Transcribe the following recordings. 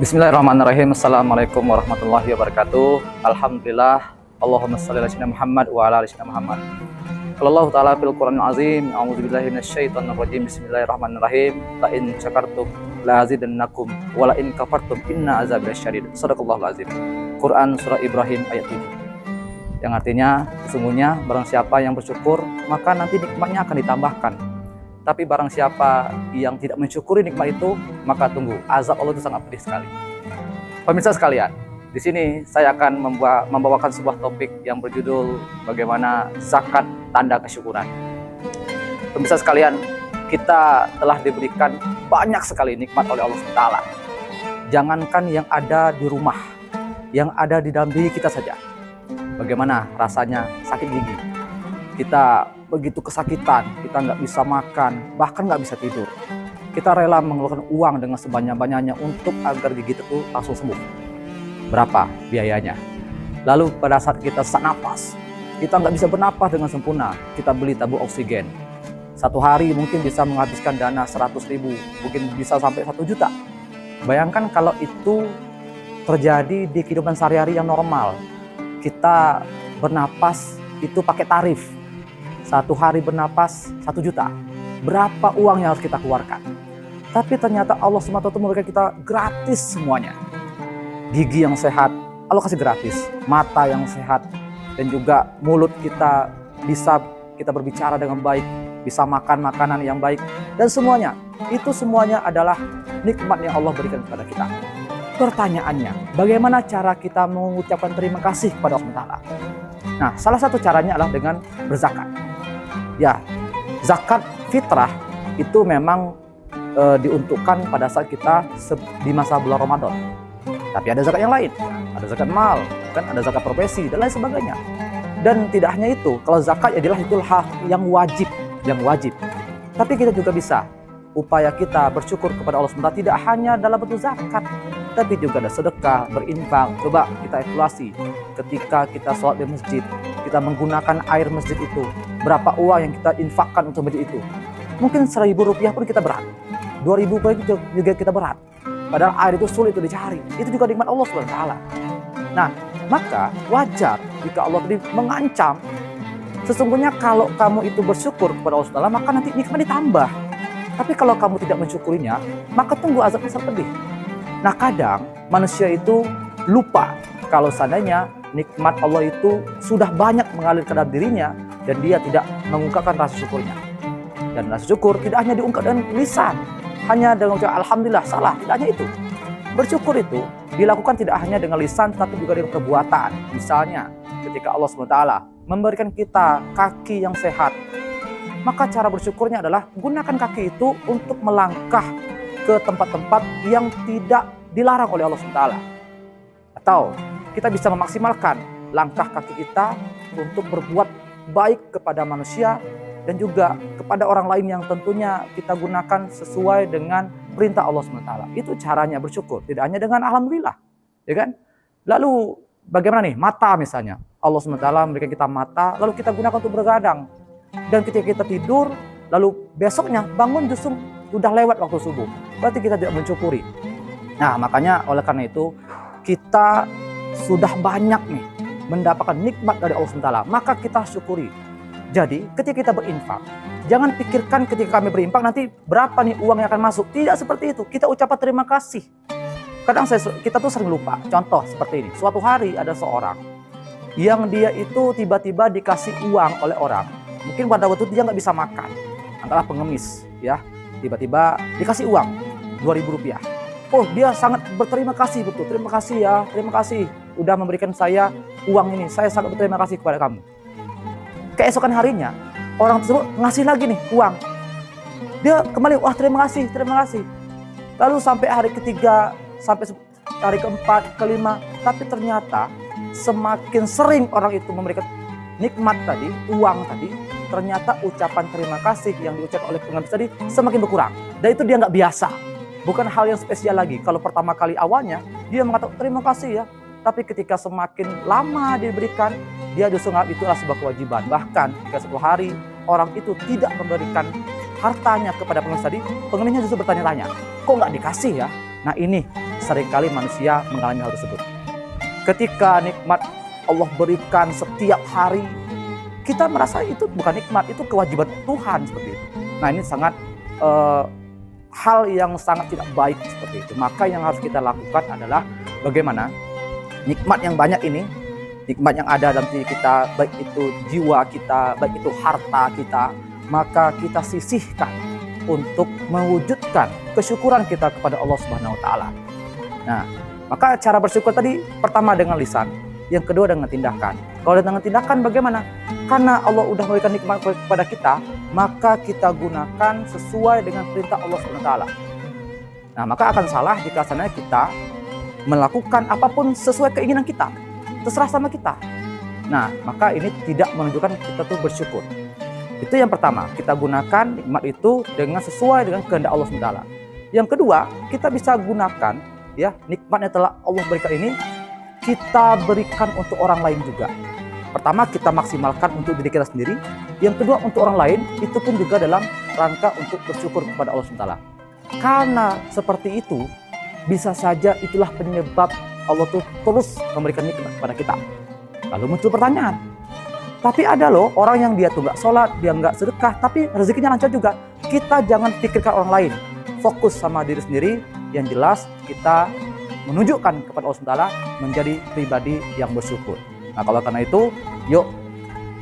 Bismillahirrahmanirrahim. Assalamualaikum warahmatullahi wabarakatuh. Alhamdulillah. Allahumma shalli ala sayyidina Muhammad wa ala ali sayyidina Muhammad. Qala Allah ta'ala fil Qur'anil azim. A'udzubillahi minasyaitonir rajim. Bismillahirrahmanirrahim. La in syakartum la azidannakum wa la in kafartum inna azabi lasyadid. Shadaqallahul azim. Quran surah Ibrahim ayat 7. Yang artinya sesungguhnya barang siapa yang bersyukur maka nanti nikmatnya akan ditambahkan. Tapi barang siapa yang tidak mensyukuri nikmat itu, maka tunggu, azab Allah itu sangat pedih sekali. Pemirsa sekalian, di sini saya akan membawakan sebuah topik yang berjudul bagaimana zakat tanda kesyukuran. Pemirsa sekalian, kita telah diberikan banyak sekali nikmat oleh Allah SWT. Jangankan yang ada di rumah, yang ada di dalam diri kita saja. Bagaimana rasanya sakit gigi? Kita begitu kesakitan, kita nggak bisa makan, bahkan nggak bisa tidur. Kita rela mengeluarkan uang dengan sebanyak-banyaknya untuk agar gigi itu langsung sembuh. Berapa biayanya? Lalu pada saat kita sesak napas, kita nggak bisa bernapas dengan sempurna, kita beli tabung oksigen. Satu hari mungkin bisa menghabiskan dana 100.000, mungkin bisa sampai 1 juta. Bayangkan kalau itu terjadi di kehidupan sehari-hari yang normal. Kita bernapas itu pakai tarif. 1 hari bernapas 1 juta. Berapa uang yang harus kita keluarkan? Tapi ternyata Allah SWT memberikan kita gratis semuanya. Gigi yang sehat, Allah kasih gratis. Mata yang sehat, dan juga mulut kita bisa kita berbicara dengan baik, bisa makan makanan yang baik, dan semuanya. Itu semuanya adalah nikmat yang Allah berikan kepada kita. Pertanyaannya, bagaimana cara kita mengucapkan terima kasih kepada Allah SWT? Nah, salah satu caranya adalah dengan berzakat. Ya, zakat fitrah itu memang diuntukkan pada saat kita di masa bulan Ramadan. Tapi ada zakat yang lain, ada zakat mal, kan ada zakat profesi dan lain sebagainya. Dan tidak hanya itu, kalau zakat adalah itu hal yang wajib. Tapi kita juga bisa upaya kita bersyukur kepada Allah SWT tidak hanya dalam bentuk zakat, tapi juga ada sedekah, berinfak. Coba kita evaluasi ketika kita sholat di masjid, kita menggunakan air masjid itu, berapa uang yang kita infakkan untuk masjid itu. Mungkin 1.000 rupiah pun kita berat, 2.000 rupiah juga kita berat. Padahal air itu sulit untuk dicari. Itu juga nikmat Allah SWT. Nah, maka wajar jika Allah tadi mengancam, sesungguhnya kalau kamu itu bersyukur kepada Allah SWT, maka nanti nikmat ditambah. Tapi kalau kamu tidak mensyukurinya, maka tunggu azab yang pedih. Nah, kadang manusia itu lupa kalau seandainya nikmat Allah itu sudah banyak mengalir ke dalam dirinya dan dia tidak mengungkapkan rasa syukurnya. Dan rasa syukur tidak hanya diungkap dengan lisan, hanya dengan ucapan alhamdulillah, salah, tidak hanya itu. Bersyukur itu dilakukan tidak hanya dengan lisan tapi juga dengan perbuatan. Misalnya ketika Allah SWT memberikan kita kaki yang sehat, maka cara bersyukurnya adalah gunakan kaki itu untuk melangkah ke tempat-tempat yang tidak dilarang oleh Allah SWT. Atau kita bisa memaksimalkan langkah kaki kita untuk berbuat baik kepada manusia dan juga kepada orang lain yang tentunya kita gunakan sesuai dengan perintah Allah SWT. Itu caranya bersyukur, tidak hanya dengan alhamdulillah, ya kan? Lalu bagaimana nih mata misalnya? Allah SWT memberikan kita mata, lalu kita gunakan untuk bergadang. Dan ketika kita tidur, lalu besoknya bangun justru sudah lewat waktu subuh. Berarti kita tidak mensyukuri. Nah, makanya oleh karena itu kita sudah banyak nih mendapatkan nikmat dari Allah SWT, maka kita syukuri. Jadi ketika kita berinfak, jangan pikirkan ketika kami berinfak nanti berapa nih uang yang akan masuk. Tidak seperti itu. Kita ucapkan terima kasih. Kadang kita tuh sering lupa. Contoh seperti ini. Suatu hari ada seorang yang dia itu tiba-tiba dikasih uang oleh orang. Mungkin pada waktu itu dia nggak bisa makan, antara pengemis, ya. Tiba-tiba dikasih uang 2.000 rupiah. Oh, dia sangat berterima kasih, betul. Terima kasih ya, terima kasih udah memberikan saya uang ini. Saya sangat berterima kasih kepada kamu. Keesokan harinya orang tersebut ngasih lagi nih uang. Dia kembali, wah terima kasih, terima kasih. Lalu sampai hari ketiga, sampai hari keempat, kelima, tapi ternyata semakin sering orang itu memberikan nikmat tadi, uang tadi, ternyata ucapan terima kasih yang diucapkan oleh pengemis tadi semakin berkurang. Dan itu dia nggak biasa. Bukan hal yang spesial lagi. Kalau pertama kali awalnya, dia mengatakan terima kasih ya. Tapi ketika semakin lama diberikan, dia justru menganggap itulah sebuah kewajiban. Bahkan jika 10 hari orang itu tidak memberikan hartanya kepada pengemis tadi, pengemisnya justru bertanya-tanya, kok nggak dikasih ya? Nah ini seringkali manusia mengalami hal tersebut. Ketika nikmat Allah berikan setiap hari, kita merasa itu bukan nikmat, itu kewajiban Tuhan seperti itu. Nah, ini sangat hal yang sangat tidak baik seperti itu. Maka yang harus kita lakukan adalah bagaimana nikmat yang banyak ini, nikmat yang ada dalam diri kita, baik itu jiwa kita, baik itu harta kita, maka kita sisihkan untuk mewujudkan kesyukuran kita kepada Allah Subhanahu wa taala. Nah, maka cara bersyukur tadi pertama dengan lisan, yang kedua dengan tindakan. Kalau dengan tindakan bagaimana? Karena Allah udah memberikan nikmat kepada kita, maka kita gunakan sesuai dengan perintah Allah Subhanahu wa taala. Nah, maka akan salah jika sebenarnya kita melakukan apapun sesuai keinginan kita, terserah sama kita. Nah, maka ini tidak menunjukkan kita tuh bersyukur. Itu yang pertama, kita gunakan nikmat itu dengan sesuai dengan kehendak Allah Subhanahu wa taala. Yang kedua, kita bisa gunakan ya nikmat yang telah Allah berikan ini, kita berikan untuk orang lain juga. Pertama, kita maksimalkan untuk diri kita sendiri. Yang kedua, untuk orang lain, itu pun juga dalam rangka untuk bersyukur kepada Allah SWT. Karena seperti itu, bisa saja itulah penyebab Allah tuh terus memberikan nikmat kepada kita. Lalu muncul pertanyaan, tapi ada loh orang yang dia tuh nggak sholat, dia nggak sedekah, tapi rezekinya lancar juga. Kita jangan pikirkan orang lain, fokus sama diri sendiri. Yang jelas kita menunjukkan kepada Allah SWT menjadi pribadi yang bersyukur. Nah, kalau karena itu, yuk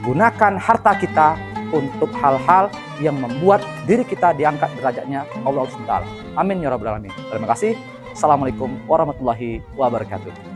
gunakan harta kita untuk hal-hal yang membuat diri kita diangkat derajatnya Allah SWT. Amin ya rabbal alamin. Terima kasih. Assalamualaikum warahmatullahi wabarakatuh.